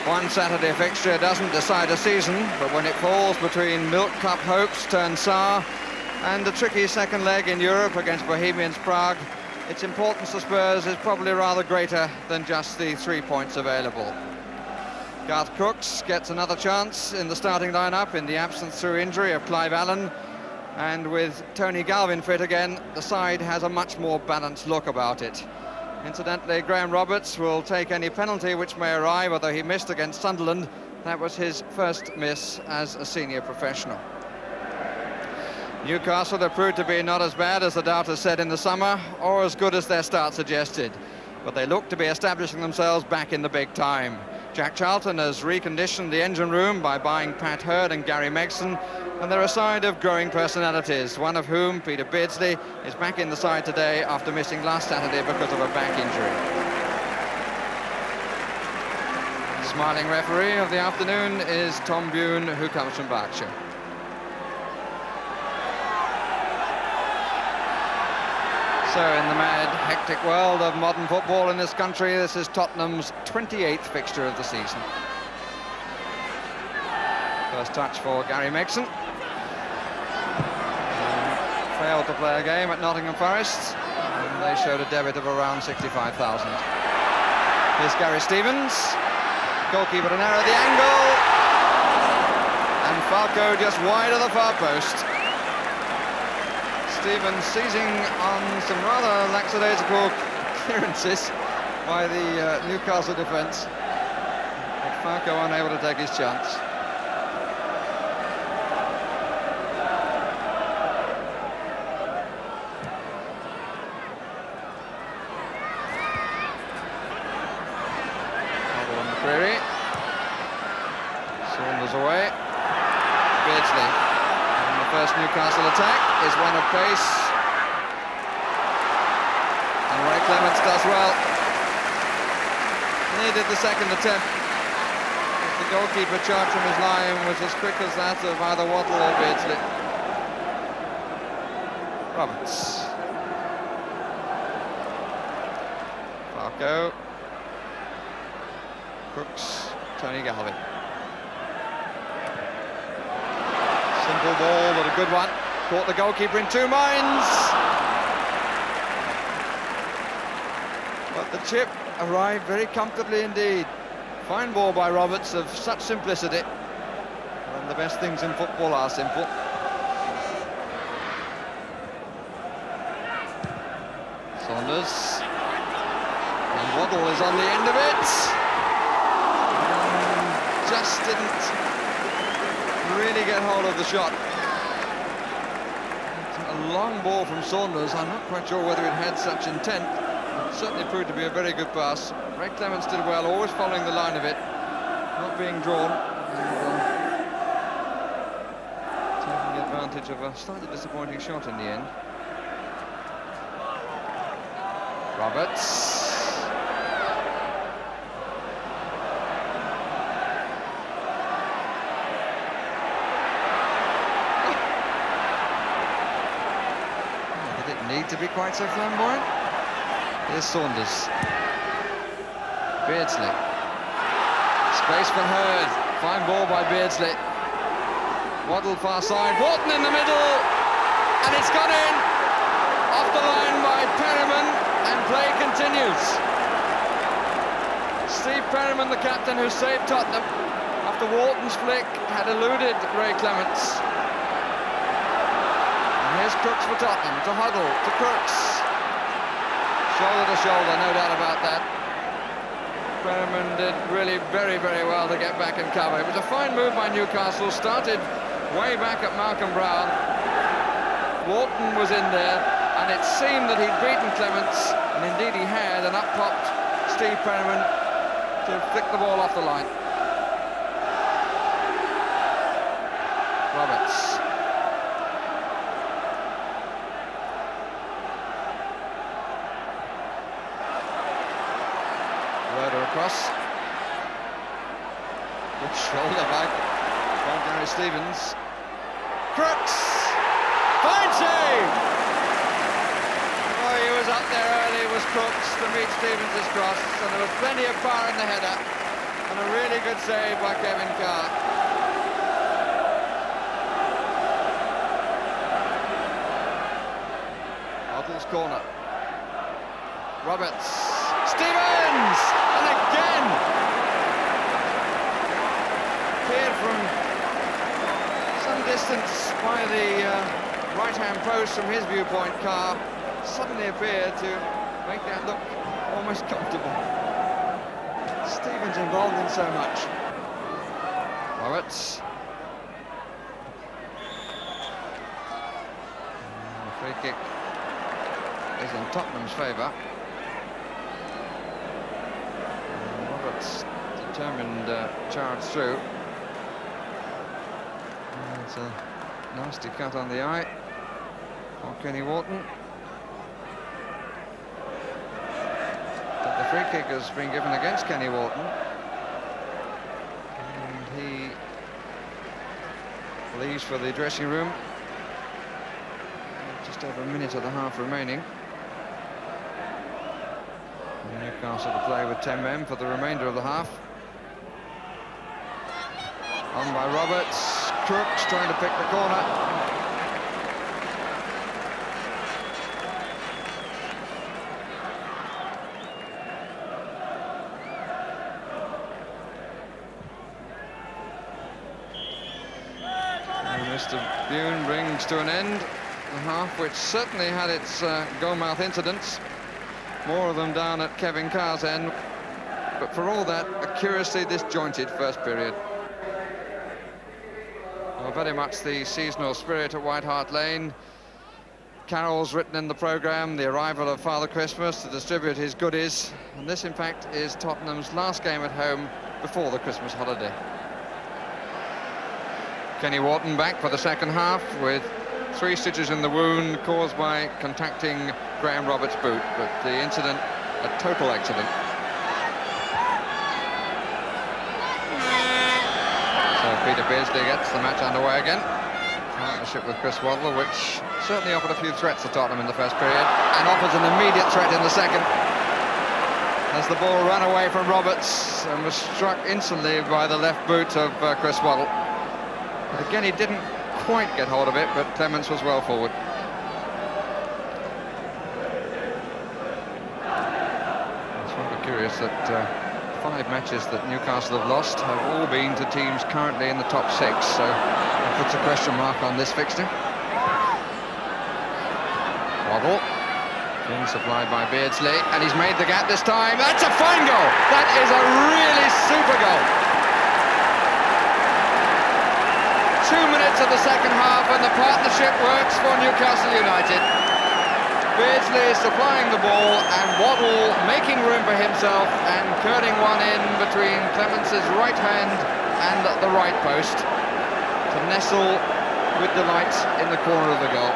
One Saturday fixture doesn't decide a season, but when it falls between Milk Cup hopes turned sour and a tricky second leg in Europe against Bohemians Prague, its importance to Spurs is probably rather greater than just the 3 points available. Garth Crooks gets another chance in the starting lineup in the absence through injury of Clive Allen, and with Tony Galvin fit again, the side has a much more balanced look about it. Incidentally, Graham Roberts will take any penalty which may arrive, although he missed against Sunderland. That was his first miss as a senior professional. Newcastle have proved to be not as bad as the doubters said in the summer, or as good as their start suggested, but they look to be establishing themselves back in the big time. Jack Charlton has reconditioned the engine room by buying Pat Hurd and Gary Megson, and they're a side of growing personalities, one of whom, Peter Beardsley, is back in the side today after missing last Saturday because of a back injury. Smiling referee of the afternoon is Tom Bune, who comes from Berkshire. So in the mad, hectic world of modern football in this country, this is Tottenham's 28th fixture of the season. First touch for Gary Megson. Failed to play a game at Nottingham Forest, and they showed a debit of around 65,000. Here's Gary Stevens. Goalkeeper an error at the angle. And Falco just wide of the far post. Stevens seizing on some rather lackadaisical clearances by the Newcastle defence. But Falco unable to take his chance. Waddle on the query. Saunders away. Beardsley. First Newcastle attack is one of pace, and Ray Clements does well. Needed the second attempt. The goalkeeper charged from his line was as quick as that of either Waddle or Beardsley. Roberts. Falco. Crooks. Tony Galvin. Simple ball, but a good one. Caught the goalkeeper in two minds. But the chip arrived very comfortably indeed. Fine ball by Roberts of such simplicity. And the best things in football are simple. Saunders. And Waddle is on the end of it. Just didn't really get hold of the shot. A long ball from Saunders. I'm not quite sure whether it had such intent. It certainly proved to be a very good pass. Ray Clements did well, always following the line of it, not being drawn, and taking advantage of a slightly disappointing shot in the end. Roberts. Need to be quite so flamboyant. Here's Saunders. Beardsley. Space for Hurd. Fine ball by Beardsley. Waddle far side. Wharton in the middle. And it's gone in. Off the line by Perryman. And play continues. Steve Perryman, the captain who saved Tottenham after Wharton's flick had eluded Ray Clements. Here's Crooks for Tottenham, to Huddle, to Crooks. Shoulder to shoulder, no doubt about that. Perryman did really very, very well to get back and cover. It was a fine move by Newcastle, started way back at Malcolm Brown. Wharton was in there, and it seemed that he'd beaten Clements, and indeed he had, and up popped Steve Perryman to flick the ball off the line. Roberts. Across. Good shoulder back from Gary Stevens. Crooks! Fine save! Oh, he was up there early, was Crooks to meet Stevens' cross, and there was plenty of power in the header. And a really good save by Kevin Carr. Waddle's corner. Roberts. Stevens! And again! Cleared from some distance by the right-hand post from his viewpoint. Carr suddenly appeared to make that look almost comfortable. Stevens involved in so much. Roberts. The free kick is in Tottenham's favour. Roberts determined charge through. It's a nasty cut on the eye for Kenny Wharton. But the free kick has been given against Kenny Wharton. And he leaves for the dressing room. Just over a minute of the half remaining. Newcastle to play with 10 men for the remainder of the half. On by Roberts. Crooks trying to pick the corner. And Mr. Bune brings to an end the half, which certainly had its goal-mouth incidents. More of them down at Kevin Carr's end, but for all that, a curiously disjointed first period. Well, very much the seasonal spirit at White Hart Lane. Carols written in the programme, the arrival of Father Christmas to distribute his goodies, and this, in fact, is Tottenham's last game at home before the Christmas holiday. Kenny Wharton back for the second half with 3 stitches in the wound caused by contacting Graham Roberts' boot, but the incident a total accident. So Peter Beardsley gets the match underway again. Partnership with Chris Waddle, which certainly offered a few threats to Tottenham in the first period, and offers an immediate threat in the second. As the ball ran away from Roberts and was struck instantly by the left boot of Chris Waddle. But again, he didn't quite get hold of it, but Clements was well forward. It's rather curious that 5 matches that Newcastle have lost have all been to teams currently in the top 6, so that puts a question mark on this fixture. Waddle, being supplied by Beardsley, and he's made the gap this time. That's a fine goal! That is a really super goal! 2 minutes of the second half and the partnership works for Newcastle United. Beardsley is supplying the ball and Waddle making room for himself and curling one in between Clements' right hand and the right post to nestle with delight in the corner of the goal.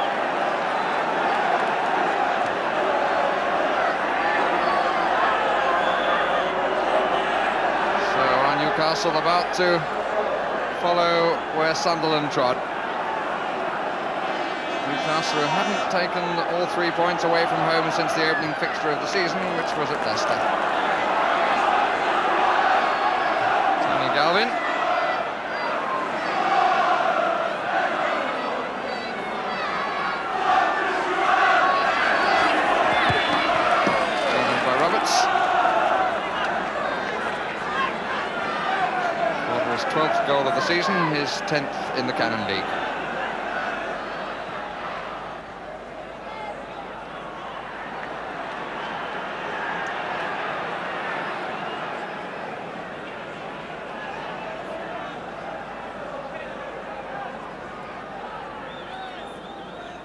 So are Newcastle about to follow where Sunderland trod? Newcastle hadn't taken all 3 points away from home since the opening fixture of the season, which was at Leicester. Tony Galvin. Taken by Roberts. Waddle's 12th goal of the season, his 10th in the Cannon League.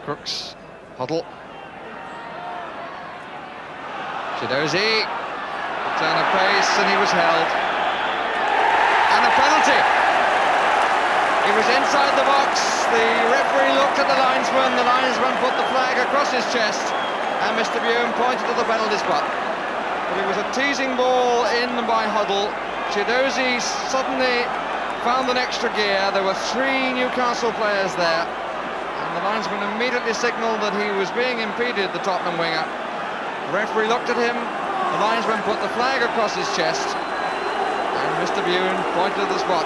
Crooks, Hoddle, Chidozie, turn of pace, and he was held. And a penalty! He was inside the box, the referee looked at the linesman put the flag across his chest, and Mr. Bune pointed to the penalty spot. But it was a teasing ball in by Hoddle. Chidozie suddenly found an extra gear. There were 3 Newcastle players there. And the linesman immediately signalled that he was being impeded, the Tottenham winger. The referee looked at him, the linesman put the flag across his chest, And Mr. Bune pointed to the spot.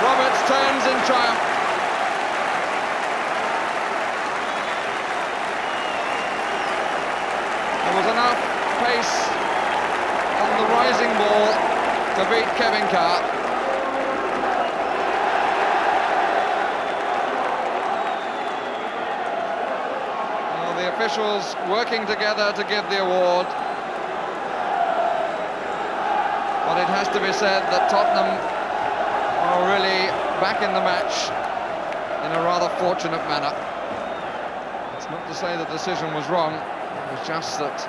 Roberts turns in triumph. There was enough pace on the rising ball to beat Kevin Carr. Well, the officials working together to give the award. But it has to be said that Tottenham are really back in the match in a rather fortunate manner. It's not to say the decision was wrong, it was just that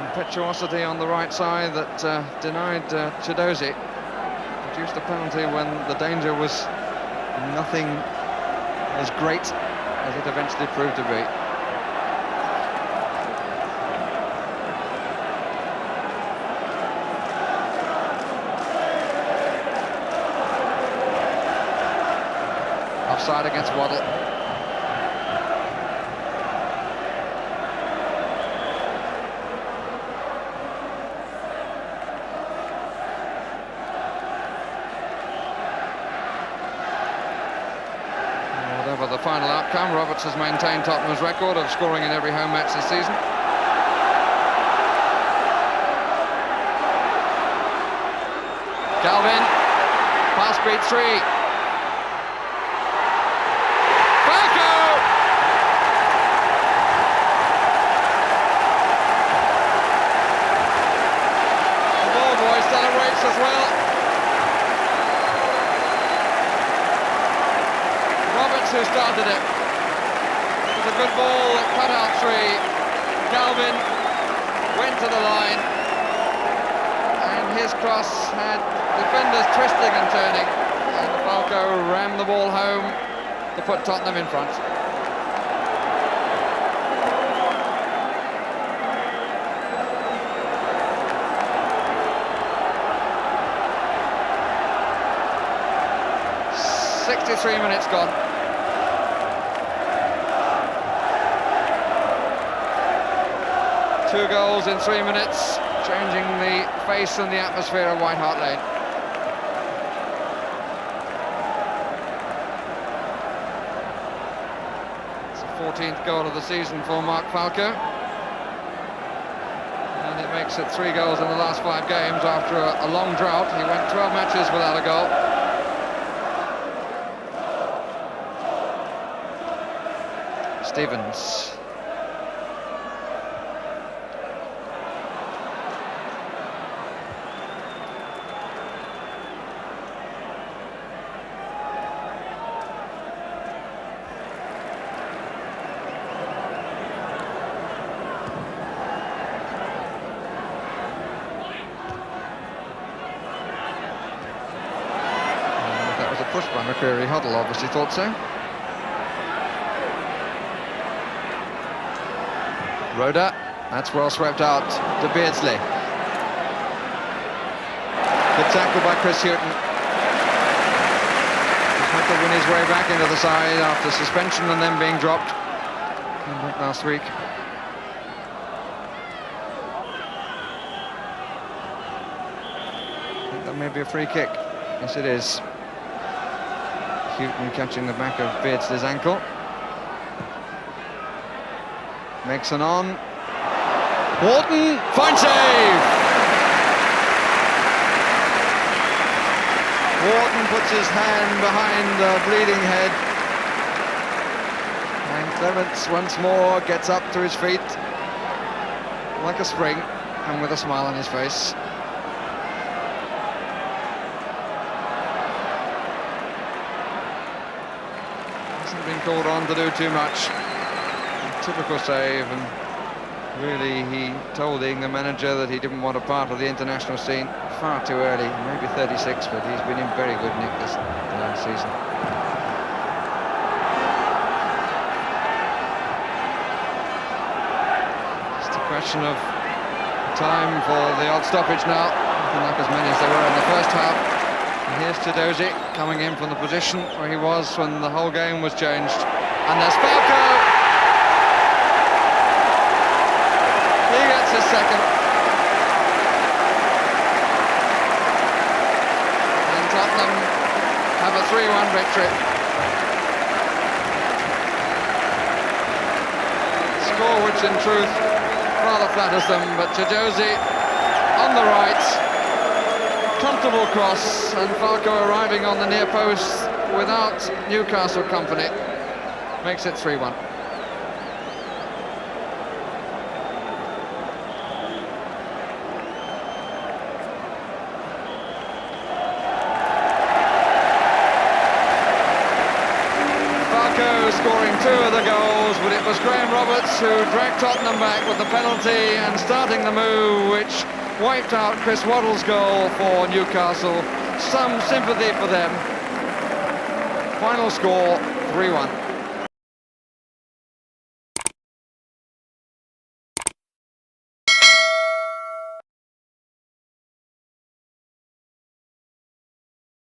impetuosity on the right side that denied Chidozie produced a penalty when the danger was nothing as great as it eventually proved to be. Offside against Waddle. Whatever the final outcome, Roberts has maintained Tottenham's record of scoring in every home match this season. Galvin, pass beat 3. Falco! The ball boy celebrates as well. Roberts who started it. It was a good ball that cut out 3. Galvin went to the line and his cross had defenders twisting and turning, and Falco rammed the ball home to put Tottenham in front. "63 minutes gone. Two goals in 3 minutes, changing the face and the atmosphere of White Hart Lane. It's the 14th goal of the season for Mark Falco, and it makes it 3 goals in the last 5 games after a long drought. He went 12 matches without a goal. Stevens. That was a push by McCreary. Hoddle obviously thought so. Roda, that's well swept out to Beardsley. Good tackle by Chris Houghton. He's had to win his way back into the side after suspension and then being dropped. Came back last week. I think that may be a free kick. Yes, it is. Houghton catching the back of Beardsley's ankle. Megson on. Wharton, fine save! Wharton puts his hand behind the bleeding head. And Clements once more gets up to his feet like a spring and with a smile on his face. Hasn't been called on to do too much. Typical save, and really he told the England manager that he didn't want a part of the international scene far too early. Maybe 36, but he's been in very good nick this season. Just a question of time for the odd stoppage now. Nothing like as many as there were in the first half. And here's Chidozie coming in from the position where he was when the whole game was changed. And there's Falco! second. And Tottenham have a 3-1 victory. Score which in truth rather flatters them, but Josie on the right, comfortable cross, and Falco arriving on the near post without Newcastle company makes it 3-1. Falco scoring 2 of the goals, but it was Graham Roberts who dragged Tottenham back with the penalty and starting the move which wiped out Chris Waddle's goal for Newcastle. Some sympathy for them. Final score 3-1.